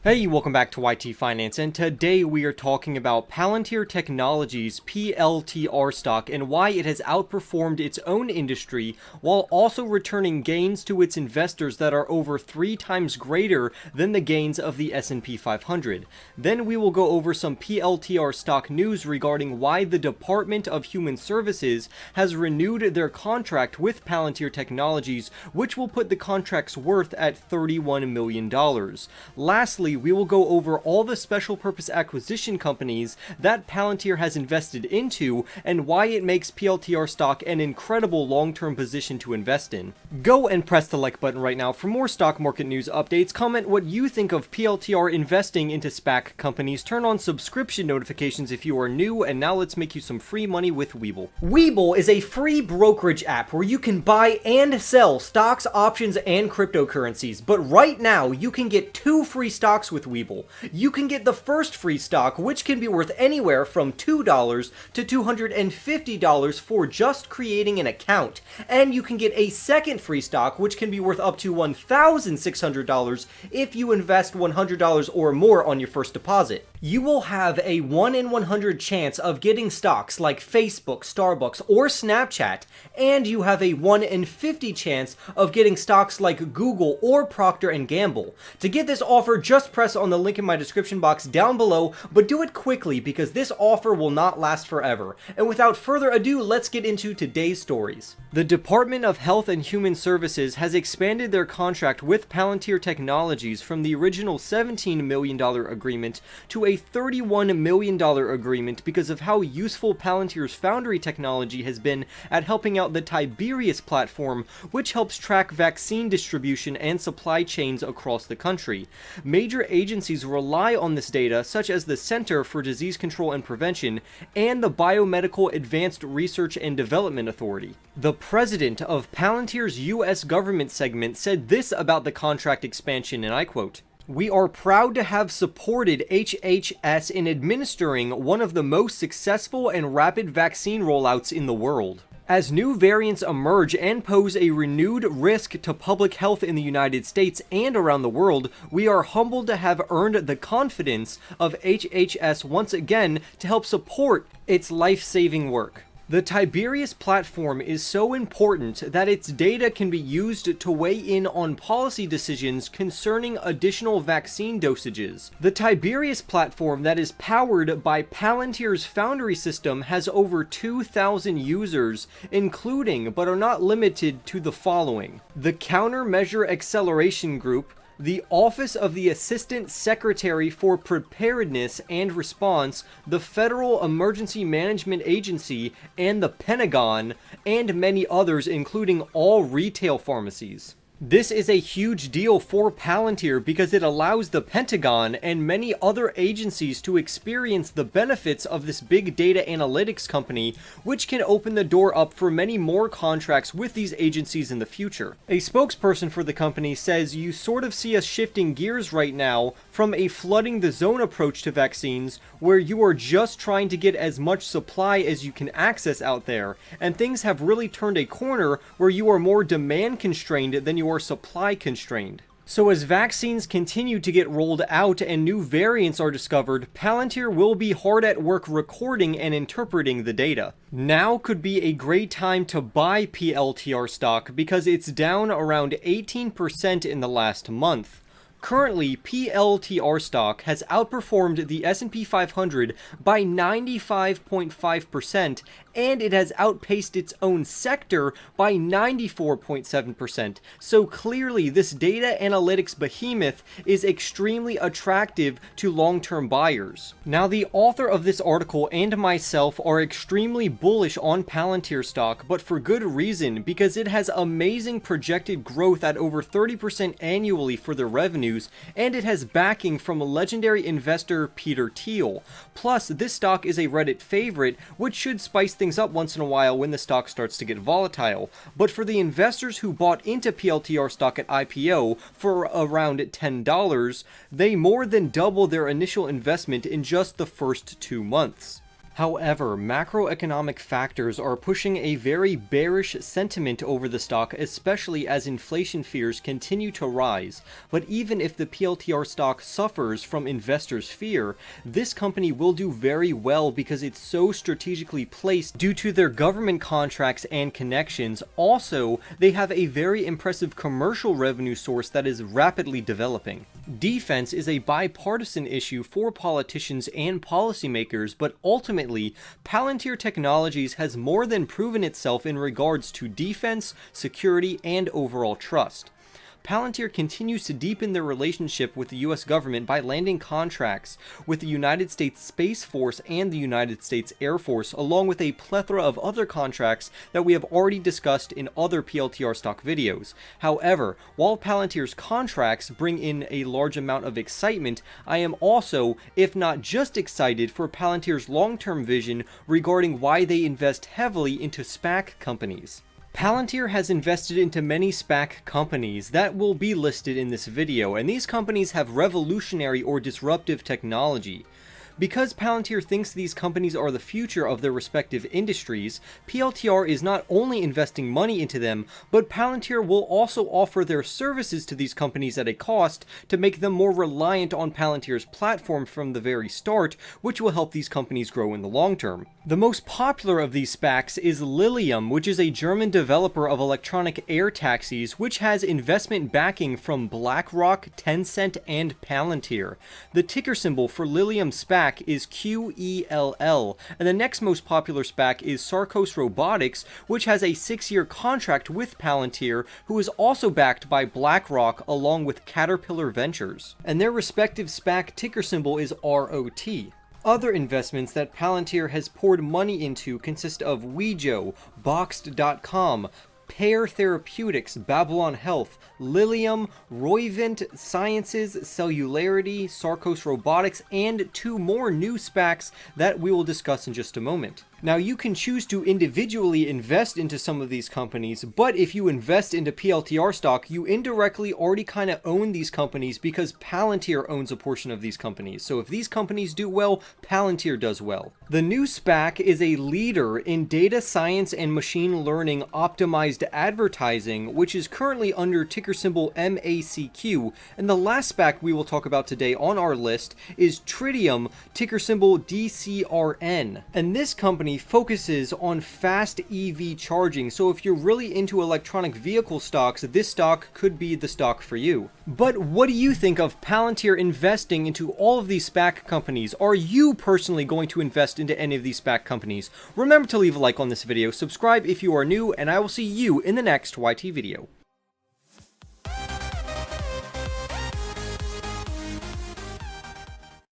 Hey, welcome back to YT Finance, and today we are talking about Palantir Technologies PLTR stock and why it has outperformed its own industry while also returning gains to its investors that are over 3 times greater than the gains of the S&P 500. Then we will go over some PLTR stock news regarding why the Department of Human Services has renewed their contract with Palantir Technologies, which will put the contract's worth at $31 million. Lastly, we will go over all the special purpose acquisition companies that Palantir has invested into and why it makes PLTR stock an incredible long-term position to invest in. Go and press the like button right now for more stock market news updates. Comment what you think of PLTR investing into SPAC companies. Turn on subscription notifications if you are new, and now let's make you some free money with Weeble. Weeble is a free brokerage app where you can buy and sell stocks, options, and cryptocurrencies. But right now, you can get 2 free stocks with Weeble. You can get the first free stock, which can be worth anywhere from $2 to $250 for just creating an account. And you can get a second free stock, which can be worth up to $1,600 if you invest $100 or more on your first deposit. You will have a 1 in 100 chance of getting stocks like Facebook, Starbucks, or Snapchat, and you have a 1 in 50 chance of getting stocks like Google or Procter & Gamble. To get this offer, just press on the link in my description box down below, but do it quickly because this offer will not last forever. And without further ado, let's get into today's stories. The Department of Health and Human Services has expanded their contract with Palantir Technologies from the original $17 million agreement to a $31 million agreement because of how useful Palantir's Foundry technology has been at helping out the Tiberius platform, which helps track vaccine distribution and supply chains across the country. Major agencies rely on this data, such as the Center for Disease Control and Prevention and the Biomedical Advanced Research and Development Authority. The president of Palantir's U.S. government segment said this about the contract expansion, and I quote, "We are proud to have supported HHS in administering one of the most successful and rapid vaccine rollouts in the world. As new variants emerge and pose a renewed risk to public health in the United States and around the world, we are humbled to have earned the confidence of HHS once again to help support its life-saving work." The Tiberius platform is so important that its data can be used to weigh in on policy decisions concerning additional vaccine dosages. The Tiberius platform that is powered by Palantir's Foundry system has over 2,000 users, including but are not limited to the following: the Countermeasure Acceleration Group, the Office of the Assistant Secretary for Preparedness and Response, the Federal Emergency Management Agency, and the Pentagon, and many others, including all retail pharmacies. This is a huge deal for Palantir because it allows the Pentagon and many other agencies to experience the benefits of this big data analytics company, which can open the door up for many more contracts with these agencies in the future. A spokesperson for the company says, "You sort of see us shifting gears right now from a flooding the zone approach to vaccines, where you are just trying to get as much supply as you can access out there, and things have really turned a corner where you are more demand constrained than you are supply constrained." So as vaccines continue to get rolled out and new variants are discovered, Palantir will be hard at work recording and interpreting the data. Now could be a great time to buy PLTR stock because it's down around 18% in the last month. Currently, PLTR stock has outperformed the S&P 500 by 95.5%, and it has outpaced its own sector by 94.7%. So clearly, this data analytics behemoth is extremely attractive to long-term buyers. Now, the author of this article and myself are extremely bullish on Palantir stock, but for good reason, because it has amazing projected growth at over 30% annually for their revenues, and it has backing from legendary investor Peter Thiel. Plus, this stock is a Reddit favorite, which should spice things up once in a while when the stock starts to get volatile. But for the investors who bought into PLTR stock at IPO for around $10, they more than double their initial investment in just the first 2 months. However, macroeconomic factors are pushing a very bearish sentiment over the stock, especially as inflation fears continue to rise. But even if the PLTR stock suffers from investors' fear, this company will do very well because it's so strategically placed due to their government contracts and connections. Also, they have a very impressive commercial revenue source that is rapidly developing. Defense is a bipartisan issue for politicians and policymakers, but ultimately, Palantir Technologies has more than proven itself in regards to defense, security, and overall trust. Palantir continues to deepen their relationship with the US government by landing contracts with the United States Space Force and the United States Air Force, along with a plethora of other contracts that we have already discussed in other PLTR stock videos. However, while Palantir's contracts bring in a large amount of excitement, I am also, if not just excited, for Palantir's long-term vision regarding why they invest heavily into SPAC companies. Palantir has invested into many SPAC companies that will be listed in this video, and these companies have revolutionary or disruptive technology. Because Palantir thinks these companies are the future of their respective industries, PLTR is not only investing money into them, but Palantir will also offer their services to these companies at a cost to make them more reliant on Palantir's platform from the very start, which will help these companies grow in the long term. The most popular of these SPACs is Lilium, which is a German developer of electronic air taxis, which has investment backing from BlackRock, Tencent, and Palantir. The ticker symbol for Lilium SPAC is QELL, and the next most popular SPAC is Sarcos Robotics, which has a 6-year contract with Palantir, who is also backed by BlackRock along with Caterpillar Ventures, and their respective SPAC ticker symbol is ROT. Other investments that Palantir has poured money into consist of Weeble, Boxed.com, Pear Therapeutics, Babylon Health, Lilium, Roivant Sciences, Cellularity, Sarcos Robotics, and 2 more new SPACs that we will discuss in just a moment. Now, you can choose to individually invest into some of these companies, but if you invest into PLTR stock, you indirectly already kind of own these companies because Palantir owns a portion of these companies. So if these companies do well, Palantir does well. The new SPAC is a leader in data science and machine learning optimized advertising, which is currently under ticker symbol MACQ, and the last SPAC we will talk about today on our list is Tritium, ticker symbol DCRN, and this company focuses on fast EV charging, so if you're really into electronic vehicle stocks, this stock could be the stock for you. But what do you think of Palantir investing into all of these SPAC companies? Are you personally going to invest into any of these SPAC companies? Remember to leave a like on this video, subscribe if you are new, and I will see you in the next YT video.